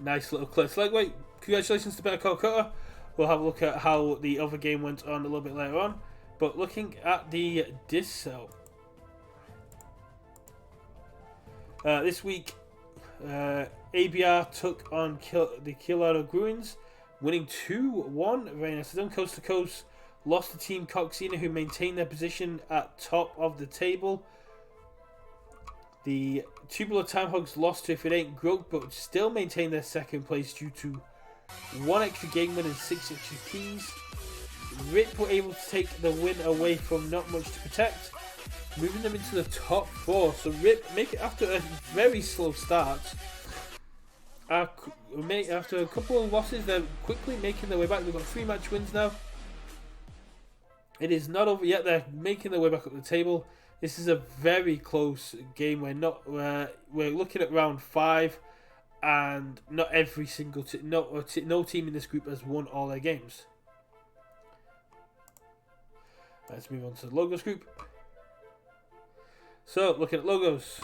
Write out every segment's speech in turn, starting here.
Nice little clear segue. Congratulations to Better KOTE. We'll have a look at how the other game went on a little bit later on. But looking at the disc cell. This week, ABR took on the Colorado Bruins, winning 2-1. Very nice. Done coast to coast. Lost to Team Coxina, who maintained their position at top of the table. The Tubular Time Hogs lost to If It Ain't Broke, but still maintained their second place due to 1 extra game win and 6 extra keys. RIP were able to take the win away from Not Much to Protect, moving them into the top 4. So RIP make it after a very slow start. After a couple of losses, they're quickly making their way back. They've got 3 match wins now. It is not over yet. They're making their way back up the table. This is a very close game. We're looking at round 5, and not every single no team in this group has won all their games. Let's move on to the logos group. So looking at logos.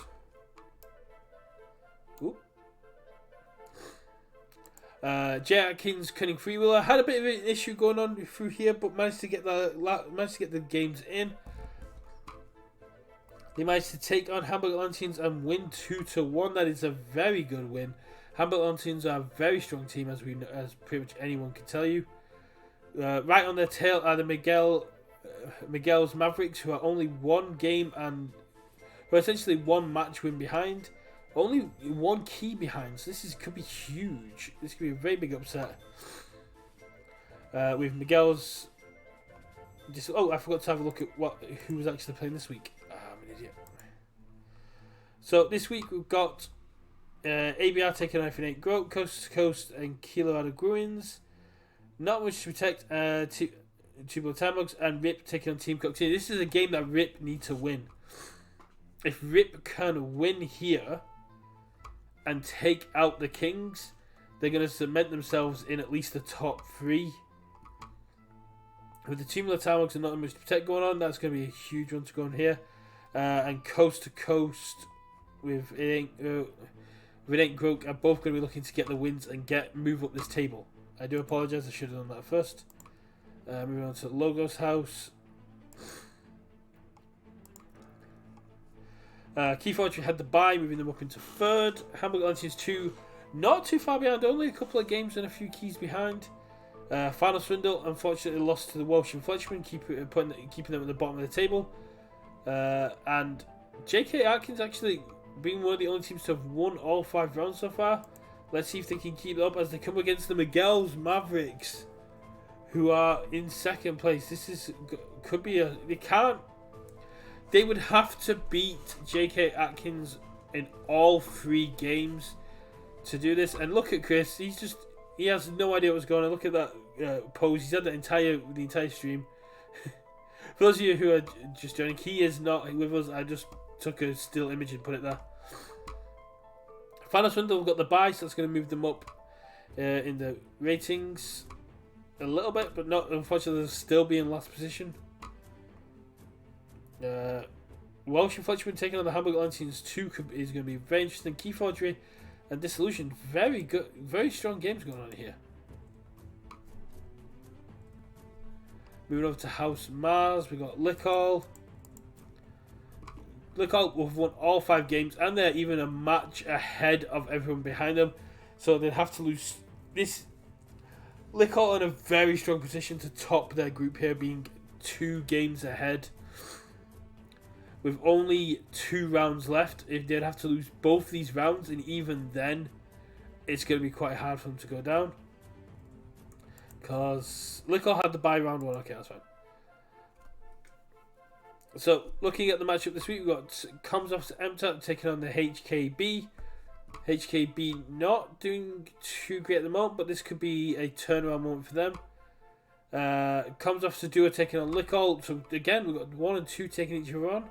Ooh. Jay Atkins, Cunning Freewheeler had a bit of an issue going on through here, but managed to get the games in. They managed to take on Hamburg Atlanteans and win 2-1. That is a very good win. Hamburg Atlanteans are a very strong team, as pretty much anyone can tell you. Right on their tail are the Miguel's Mavericks, who are only 1 game and who are essentially 1 match win behind. Only 1 key behind, so this could be huge. This could be a very big upset. With Miguel's... I forgot to have a look at who was actually playing this week. I'm an idiot. So this week we've got ABR taking on If It Ain't Broke, Coast to Coast and Colorado Bruins. Not Much to Protect, Tubular Time Hogs, and RIP taking on Team Coxina. This is a game that RIP need to win. If RIP can win here and take out the Kings, they're going to cement themselves in at least the top 3. With the Tubular Time Hogs and Not Much to Protect going on, that's going to be a huge one to go on here. And Coast to Coast with It Ain't Broke are both going to be looking to get the wins and move up this table. I do apologise, I should have done that first. Moving on to Logos House. Keyforge had the bye, moving them up into 3rd. Hamburg Atlanteans 2, not too far behind, only a couple of games and a few keys behind. Final Swindle, unfortunately, lost to the Welsh and Fletchman, keeping them at the bottom of the table. And JK Atkins actually being one of the only teams to have won all 5 rounds so far. Let's see if they can keep it up as they come against the Miguel's Mavericks, who are in 2nd place. Could be they would have to beat JK Atkins in all 3 games to do this. And look at Chris, he has no idea what's going on. Look at that pose. He's had the entire stream. For those of you who are just joining, he is not with us. I just took a still image and put it there. Final Swindle, we've got the bye, so that's going to move them up in the ratings a little bit, but not, unfortunately, they'll still be in last position. Welsh and Fletchman taking on the Hamburg Atlanteans 2 is going to be very interesting. Keyforgery and Dissolution, very good, very strong games going on here. Moving over to House Mars, we got Lickall. Lickall have won all 5 games, and they're even a match ahead of everyone behind them. So they'd have to lose this. Lickall in a very strong position to top their group here, being 2 games ahead. With only 2 rounds left, if they'd have to lose both these rounds, and even then, it's going to be quite hard for them to go down. Because Lickall had the bye round 1. Okay, that's fine. So, looking at the matchup this week, we've got Comsoft's MTAP taking on the HKB. HKB not doing too great at the moment, but this could be a turnaround moment for them. Comsoft's Duo taking on Lickall. So, again, we've got 1 and 2 taking each other on.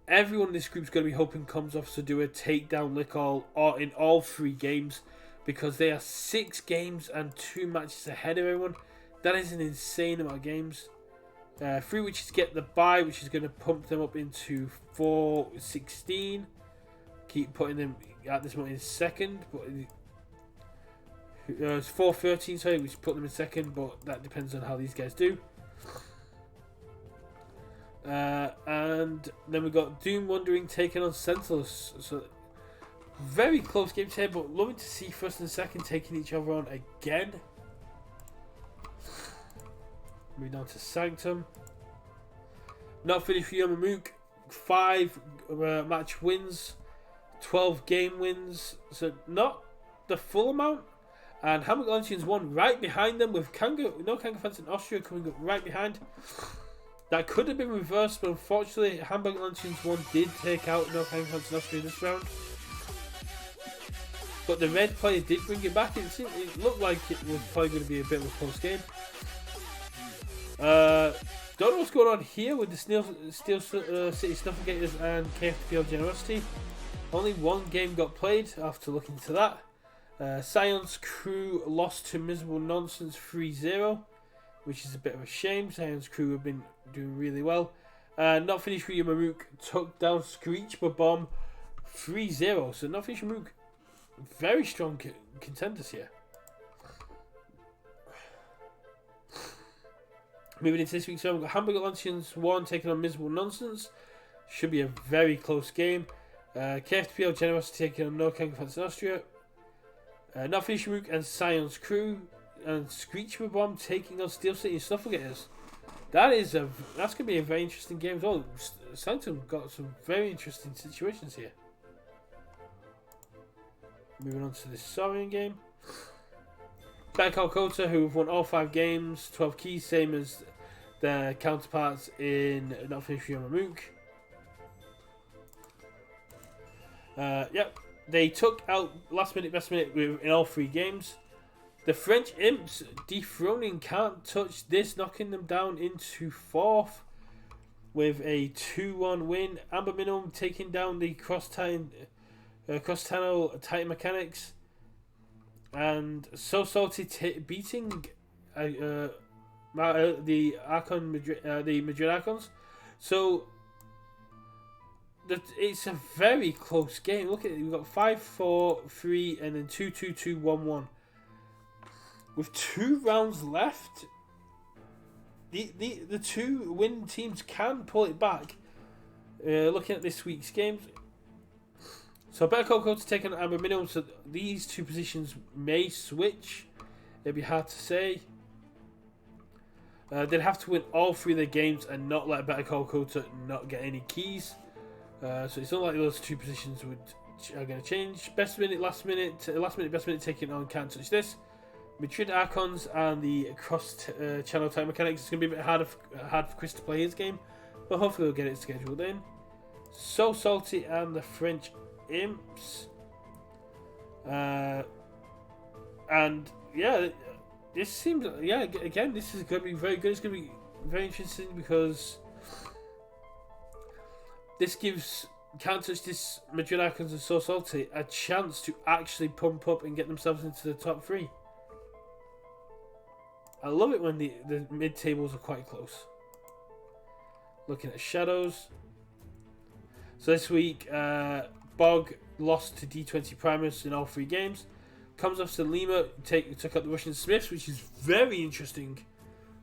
Everyone in this group is going to be hoping Comsoft's Duo take down Lickall in all 3 games, because they are 6 games and 2 matches ahead of everyone. That is an insane amount of games. 3 which is get the bye, which is going to pump them up into 4-16. Keep putting them at this moment in 2nd. But It's 4-13, sorry, which put them in second, but that depends on how these guys do. And then we got Doom Wandering taking on Sentinels. So very close games here, but loving to see first and second taking each other on again. Moving on to Sanctum. Not finished for Yamamook. 5 match wins, 12 game wins. So not the full amount. And Hamburg Lancians won right behind them with no Kanga fans in Austria coming up right behind. That could have been reversed, but unfortunately Hamburg Lancians 1 did take out no Kanga fans in Austria this round. But the red player did bring it back. It looked like it was probably going to be a bit of a close game. Don't know what's going on here with the Steel City Snufflegators and KFPL Generosity. Only one game got played. I'll have to look into that. Scion's crew lost to Miserable Nonsense 3-0, which is a bit of a shame. Scion's crew have been doing really well. Not finished with Yamamook took down Screech Bomb 3-0. So Not finished with Yamamook, very strong contenders here. Moving into this week's show, we've got Hamburg Lancians 1 taking on Miserable Nonsense. Should be a very close game. KFPL Generosity taking on No Kanga Fans in Austria. Not Finished Rook and Scion's Crew. And Screech Bomb taking on Steel City Snufflegators. That's going to be a very interesting game as well. Sanctum got some very interesting situations here. Moving on to this Saurian game. KOTE, who have won all 5 games, 12 keys, same as their counterparts in Not Finished Yamamook. Yep, they took out last minute, best minute in all 3 games. The French Imps dethroning Can't Touch This, knocking them down into 4th with a 2-1 win. Amber Minimum taking down the Cross-Channel Titan Mechanics. And So Salty beating the Madrid Archons. So it's a very close game. Look at it. We've got 5-4-3 and then 2-2-2-1-1. With 2 rounds left, the 2 win teams can pull it back. Looking at this week's games. So KOTE taking on Amber Minimum, so these 2 positions may switch. It'd be hard to say. They'd have to win all 3 of their games and not let KOTE not get any keys. So it's not like those 2 positions are going to change. Best minute, last minute, best minute taking on Can't Touch This. Madrid Archons and the Cross-Channel Time Mechanics. It's going to be a bit hard for Chris to play his game, but hopefully we'll get it scheduled in. So Salty and the French Imps. And yeah, this seems, again, this is going to be very good. It's going to be very interesting because this gives Can't Touch This, Madrid Archons and So Salty a chance to actually pump up and get themselves into the top 3. I love it when the mid-tables are quite close. Looking at Shadows. So this week, Bog lost to D20 Primus in all 3 games. Comes off to Lima, took out the Russian Smiths, which is very interesting.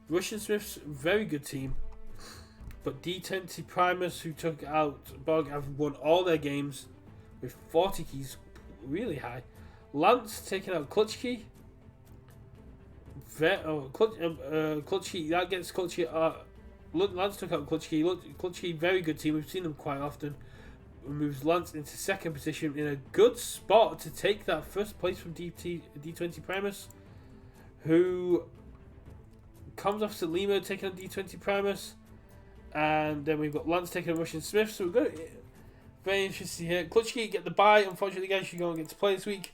Russian Smiths, very good team. But D20 Primus, who took out Bog, have won all their games with 40 keys, really high. Lance taking out Klutchkey. Klutchkey, that gets Klutchkey. Lance took out Klutchkey. Klutchkey, very good team. We've seen them quite often. Moves Lance into 2nd position in a good spot to take that 1st place from D20 Primus, who comes off to Lima taking on D20 Primus, and then we've got Lance taking on Russian Smith. So we've got very interesting here. Klutchkey get the bye. Unfortunately, guys, you're going to get to play this week.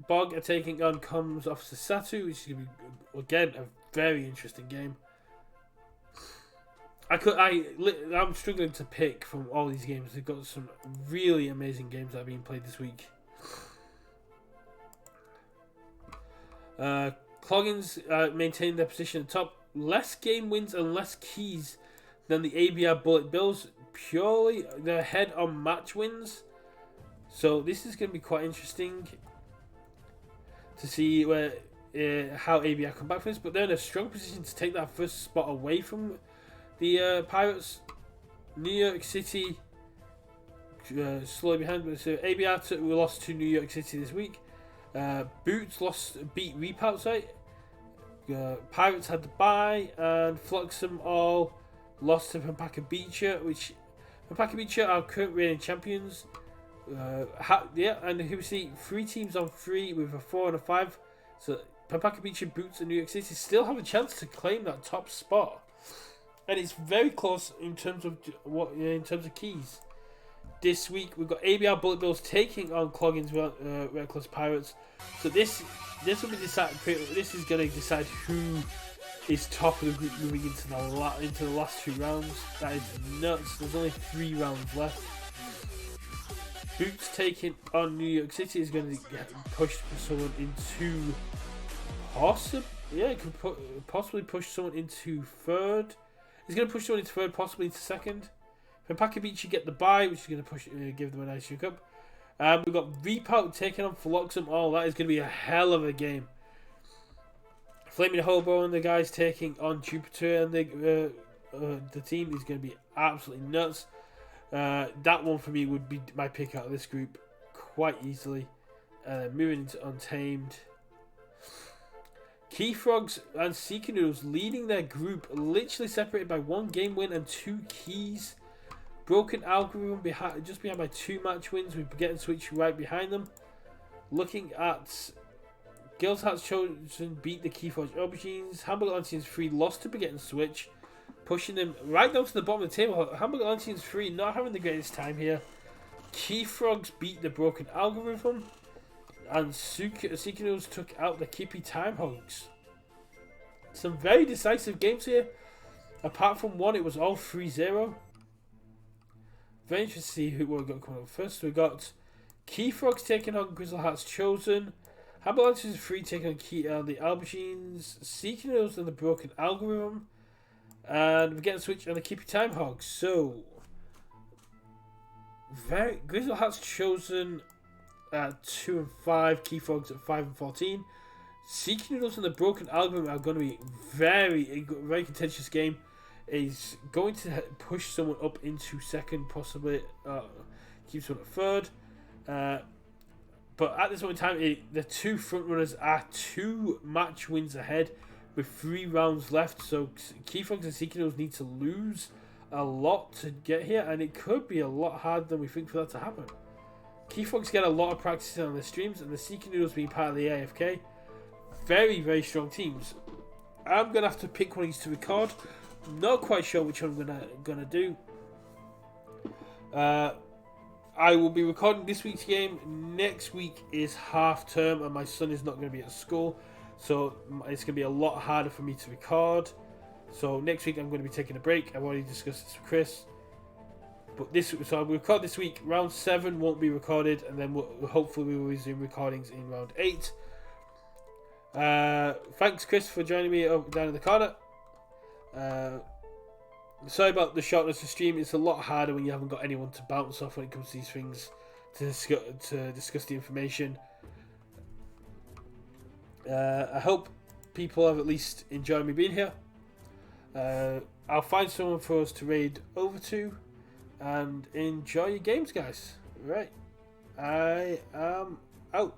Bog are taking on comes off to Satu, which is going to be again a very interesting game. I'm struggling to pick from all these games. They've got some really amazing games that are being played this week. Cloggins maintain their position at the top. Less game wins and less keys than the ABR Bullet Bills. Purely they're ahead on match wins. So this is going to be quite interesting. to see where how ABR come back from this, but they're in a strong position to take that first spot away from the Pirates. New York City slowly behind, but so ABR we lost to New York City this week. Boots beat Reap outside. Pirates had the bye, and Flotsam all lost to Pampaka Beecher, which Pampaka Beecher are current reigning champions. And here we see 3 teams on 3 with a 4 and a 5. So Pampaka Beecher, Boots, and New York City still have a chance to claim that top spot, and it's very close in terms of keys. This week we've got ABR Bullet Bills taking on Cloggin's Reckless Pirates. So this will be decided. This is going to decide who is top of the group moving into the last 2 rounds. That is nuts. There's only 3 rounds left. Boots taking on New York City is going to get pushed someone into possibly push someone into 3rd. He's going to push someone into 3rd, possibly into 2nd. Pampaka Beach, you get the bye, which is going to give them a nice shake up. We've got Reap out taking on Flotsam. Oh, that is going to be a hell of a game. Flaming Hobo and the guys taking on Jupiter, and the team is going to be absolutely nuts. That one for me would be my pick out of this group quite easily. Moving into Untamed. Key Frogs and Seeker Noodles leading their group, literally separated by 1 game win and 2 keys. Broken Algorithm just behind by 2 match wins, with Get and Switch right behind them. Looking at Girls Hearts Chosen beat the Key Frogs Aubergines. Hamburger Lanterns 3 lost to Baguette and Switch, pushing them right down to the bottom of the table. Hamburger Lanterns 3 not having the greatest time here. Key Frogs beat the Broken Algorithm, and Seeker Noodles took out the Kippy Time Hogs. Some very decisive games here. Apart from one, it was all 3-0. Very interesting to see who we've got coming up first. We got Key Frogs taking on Grizzle Hearts Chosen. Hamburger Lanterns 3 taking on the Aubergines. Seeker Noodles and the Broken Algorithm. And we get a switch on the Kippy Time Hogs. So, Grizzle Hearts Chosen at 2 and 5, Key Frogs at 5 and 14. Seeker Noodles and the Broken Algorithm are going to be a very contentious game. Is going to push someone up into 2nd, possibly keep someone at 3rd. But at this moment in time, the 2 front runners are 2 match wins ahead with 3 rounds left. So Key Frogs and Seeker Noodles need to lose a lot to get here, and it could be a lot harder than we think for that to happen. Key Frogs get a lot of practice on their streams, and the Seeker Noodles being part of the AFK. Very, very strong teams. I'm going to have to pick one of these to record. Not quite sure which one I'm gonna do. I will be recording this week's game. Next week is half term, and my son is not going to be at school, so it's going to be a lot harder for me to record. So next week I'm going to be taking a break. I've already discussed this with Chris. But so I'll record this week. Round 7 won't be recorded, and then hopefully we will resume recordings in round 8. Thanks, Chris, for joining me down in the corner. Sorry about the shortness of stream. It's a lot harder when you haven't got anyone to bounce off when it comes to these things to discuss the information. I hope people have at least enjoyed me being here. I'll find someone for us to raid over to, and enjoy your games, guys. Right, I am out.